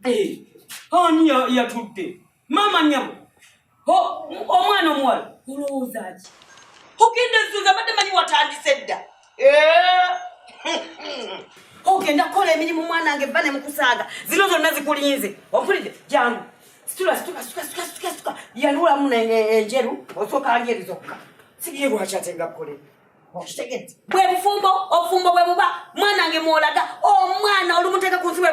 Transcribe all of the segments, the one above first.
Ani ya tutte. Mama nyamo. Omwana omuwala. Olowoozaaki? Ogenda nzuza badde manyi watandise dda. Ogenda kukola emirimu mwanange bba ne mukusaaga. Zino zonna zikulinze. Ompulidde jangu. Situla. Yanulamu enjeru osooka njeri zokka. Sigiye lwaki ate nga kukole. Okitegedde. Bwe obufumbo bwe buba mwanange mwolaga omwana olumuteeka ku nsi we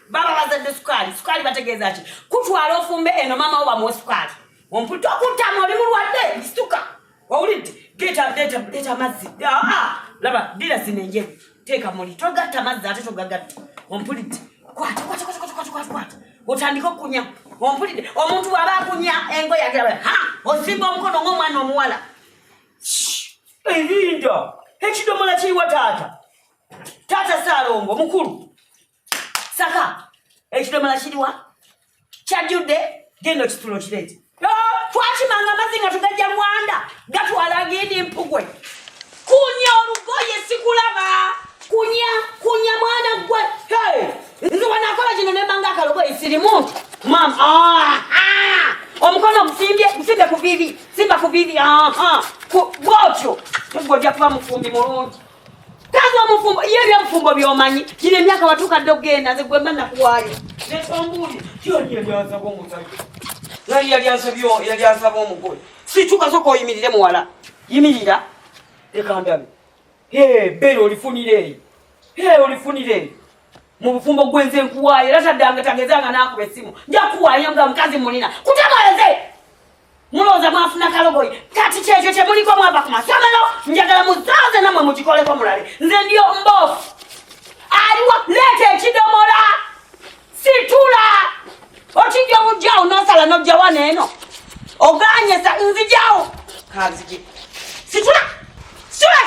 baba bazadde sukaali bategeeza ki kutwala ofumbe eno mama wo bamuwa sukaali ompulidde okutama oli mulwadde situka owulidde leeta amazzi laba dira zino enjeru teeka muli togatta amazzi ate togagatta ompulidde kwata otandika okunya ompulidde omuntu bw'aba akunya engoye agiraba osimba omukono ng'omwana omuwala erinda ekidomola kiriwa taata Saalongo mukulu saka ekidomola kiriwa kyajjudde genda okitulo kireete twakimanga amazzi nga tugajja Mwanda gatwala agindi mpugwe kunya olugoye sikulaba kunya mwana gwe nze wanakola kino nembanga akalogoye sirimu mama omukono gusimbye ku bibi simba ku bibi bwotyo tegojja kuba mufumbi mulungi kazi omufumbo ye ebyobufumbo byomanyi kino emyaka watuukadde okugenda nze gwe mba nakuwaayo netombuuli kyoni yalyansaba omusajja naye yalyansaba omugole sikyuka soka oyimirire muwala yimirira leka ndabe bero olifunire eyo mu bufumbo gwenze nkuwaayo era taddange tagezanga nakuba essimu nja kuwaayo nga mukazi mulina kutegeeze mulowooza mwafuna kalogoyi kati kyekyo kyemuliko mwava ku masomero njagala muzaaze namwe mukikoleko mulale nze ndiyo mboofu aliwa leeta ekidomola situla okijja obujjawo nosala nojja wano eno oganyesa nzijawo kanzigi situla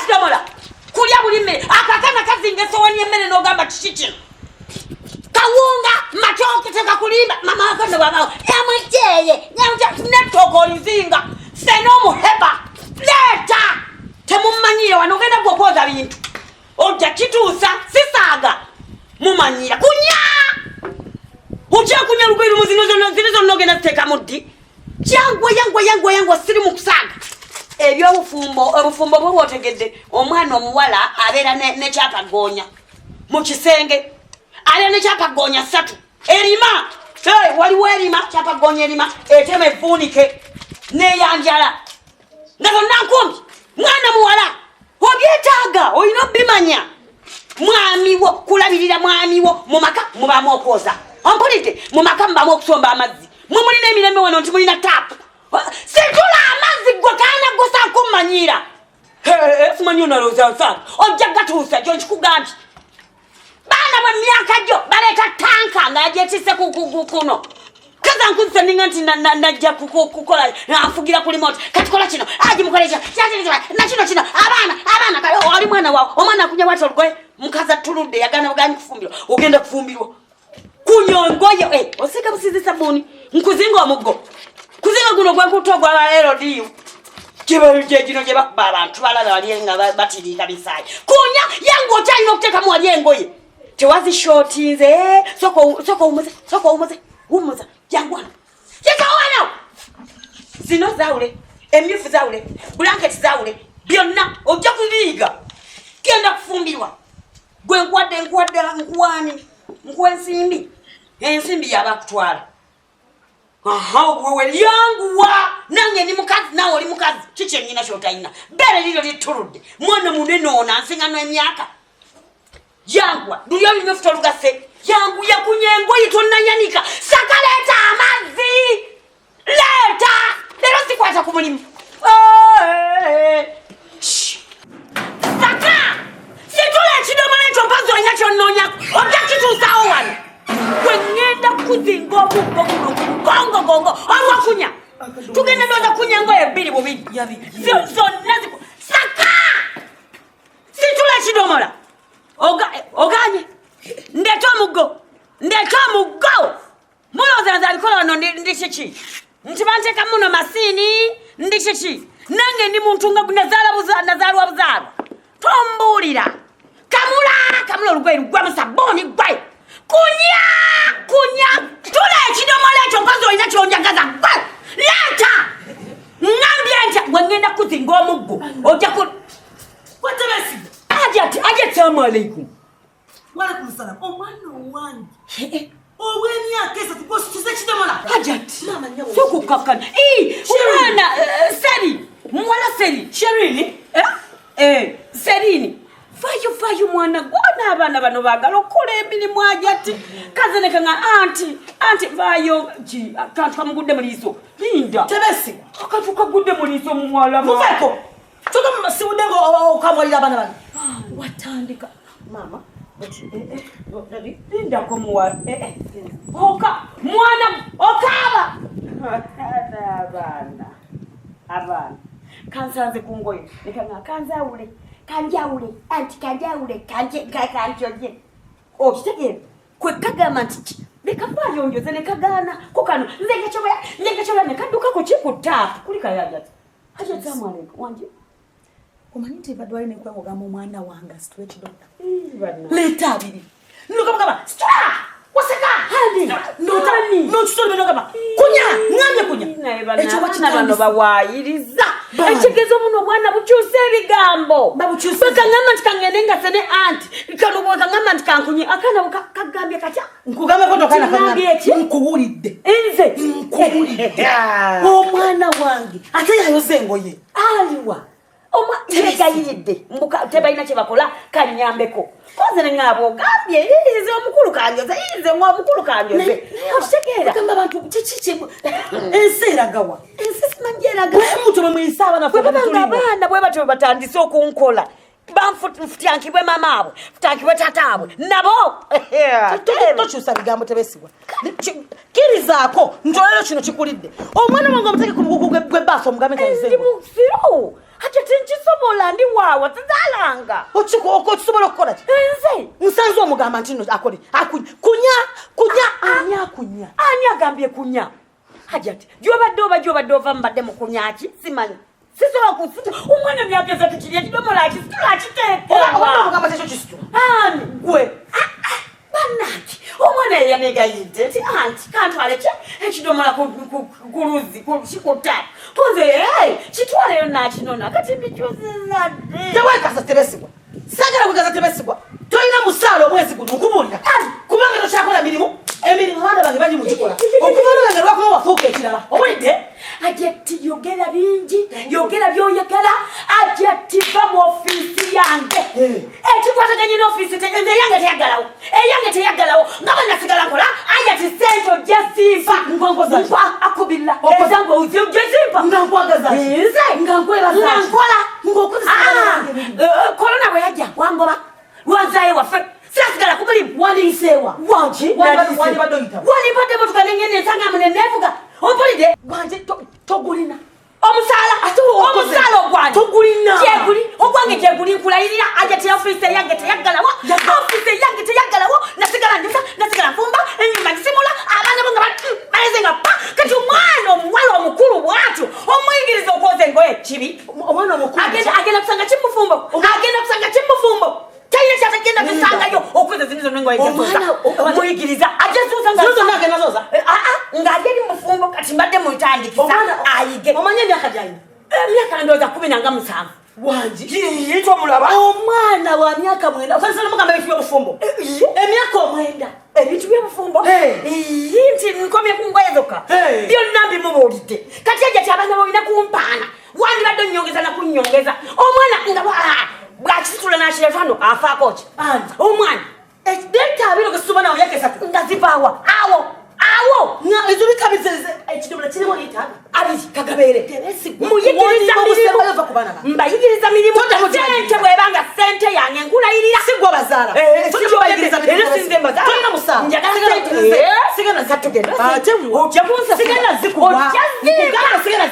kidomola kulya buli mmere akakana kazinga esowani emmere n'ogamba kiki kino kawunga matooke tekakulimba mama wakanda bwabaawo yamwejeye netooka olizinga senomuheba leeta temumanyire wano ogenda gwokwoza bintu ojja kituusa sisaaga mumanyira kunya okyakunya lugoye lumu zino zonna ogenda ziteeka muddi yangwa siri mu kusaaga obufumbo bwe bwotegedde omwana omuwala abeera nekyapagoonya mu kisenge abeera nekyapagoonya 3 erima waliwo erima kyapagoonya erima etema evuunike neyanjala nga zonna nkumbi mwana muwala obyetaaga olina obimanya mwamiwo kulabirira mwamiwo mu maka mubamu okwoza ompulidde mu maka mubamu okusomba amazzi mulina emirembe wano nti mulina taapu situla amazzi gwe kaana gosa kumanyira simanyi onalozasanga ojja gatuusa kyo nkikugambye baana bwe myaka gyo baleeta tanka ng'agyetise kuno kaza nkuzisa ninga nti najja kukola afugira kuli moto kati kola kino agimukola kino abaana oli mwana wawe omwana akunya bwati olugoye mukazi atuludde yagana buganyi kufumbirwa ogenda kufumbirwa kunyongoye osiika busizi sabuni nkuzinga omuggo kuzinga guno gwenkutogwa ba LDU kino gye bakuba abantu balala bali nga batiriika bisaayi kunya yangu okyalina okuteekamu wali engoye tewazishotinze soka wumuza jangwana yekawano zino zawule emyufu zawule blanketi zawule byonna ojja kubiyiga genda kufumbirwa gwe nkuwani ensimbi yabakutwala wewe lyanguwa nange ni mukazi nawe oli mukazi kiki nyina kyotayina bere liro lituludde mwana munene ona nsingano emyaka yangwa duliyo bimwe lugase yangu yakunya engoye tonnayanika saka leeta amazzi leeta lero sikwata ku mulimu saka situla ekidomola ekyo mpazi olina kyonnoonya ojja kituusaawo wano gwe ŋŋenda kuzinga omuggo guno gongo olwakunya tugenda ndoza kunya engoye 2 bubiri zonna saka situla ekidomola oganye ndeeta omuggo mulowooza nze alikola wano ndi kiki nti banteeka muno masiini ndi kiki nange ndi muntu nga nazaalwa buzaalwa tombuulira kamula olugoye lugwamu sabbuuni gwayo kunya mugo ojja ku Watebesi ajja salamu alaikum wala kumsala omwana wange obw'emyaka esatu bw'osituze kidomola ajati sokukkakkana omwana seri muwala seri sherini serini vayo mwana gwona abaana bano baagala okukola emirimu ajati kazenekanga anti vayo kantu kamugudde mu liiso linda Tebesi akantu kagudde mu liiso muwala muveko tuga siwudde ng'okamwalira abaana bano watandika mama lindako muwala oka mwana okaaba abaana kansanze ku ngoye nekanga kanjawule anti kanjawule kanjoje okitegeera kwekagamba nti leka bayonjoze nekagaana kukano nzegecobola nekadukako kikutaapu kuli kayajati ajazamwaleko wanje omanyi nti badwali nekwengogamba omwana wange asitule ekidonda leeta abiri nokabagamba situla waseka handi nokisolbenogamba kunya ekyo bano bawaayiriza ekitegeeza omuno obwana bukyusa ebigambo bwekangamba nti kangende ngase ne anti kano bwekangamba nti kankunye akana kagambye katya nkuwulidde nze omwana wange ate yayoza engoye aliwa tebegayiridde tebalina kyebakola kanyambeko koze neŋŋaaba ogambye ize omukulu kanjoze ize omukulu kanjoze okitegeera gamba abantu kiki ensi eragawa ensi simanyi eraga muto bemuyisa abaana bwebabanga abaana bwe batyo batandise okunkola bamfutyankibwe mamaabwe futankibwe tataabwe nabo tokyusa bigambo Tebesibwa kirizaako nti olero kino kikulidde omwana wange omuteke ku mugugu gw'ebbaasa omugambe ndibusiru ate tenkisobola ndi waawa tezalanga okisobola okukola ki nze nsanze omugamba nti no akole kunya ani agambye kunya hajati gyobadde ova mbadde mu kunyaki simanyi sisobola kusita omwana myaka esatu kiri ekidomola akisitula akiteekebwa tekyo kisitula ani gwe banaki omwana eyanegayidde nti anti kantwale ekidomola ku luzzi kikutala tunze kitwaleyo nakinona kati mbikyuzizadde tewekasa Tebesibwa sagala kugeza Tebesibwa tolina musaala omwezi guno nkubulira kubanga tokyakola emirimu abaana bange bali mugikola okuva olwange lwakuba wafuuka ekirala owulidde ajati yogera bingi yogera byoyagala ajati va mu ofiisi yange ekikwataganye n'ofiisi eyange teyagalawo nga banasigala nkola ajati sente ojja simpa ngongoza akubira ezange ojja simpa nga nkwagaza nze nga nkwebaza nga nkola ng'okozesa korona bwe yajja wangoba lwanzaye waffe sirasigala kubulimu waliiseewa wangi walibadde motoka nengende ensanga munenevuga ompulidde gwanje togulina omusaala ogwange togulina ogwange gyeguli nkulayirira ajati ofiisi eyange teyagalawo nasigala njusa nasigala nfumba enyumba gisimula abaana bo nga baleze nga pa kati omwana omuwala omukulu bwatyo omuyigiriza okwoza engoye kibi omwana omukulu agenda kusanga kimufumbo talina kyatagenda kusangayo okwoza zinizo nengoye muyigiriza ajesuusa ng'ageri mufumbo kati mbadde mutandikisa ayige omanye emyaka gyayi emyaka ndowooza 17 wangi tomulaba omwana wa myaka 9 osanisana mugamba ebintu by'obufumbo emyaka 9 ebintu by'obufumbo nti nkomye ku ngoye zokka byonna mbimubuulidde kati ajati abaana bolina kumpaana wandibadde onnyongeza nakunnyongeza omwana nga bwakisitula n'akiretano afaako ki omwana ekideetabiro gesuba nawo myaka 3 nga zivaawa awo ezo bikabizeze ekidomola kirimo liitaano abiri kagabeere mbayigiriza mirimu sente bwebanga sente yange nkulayirira sigwa bazaala njagala sente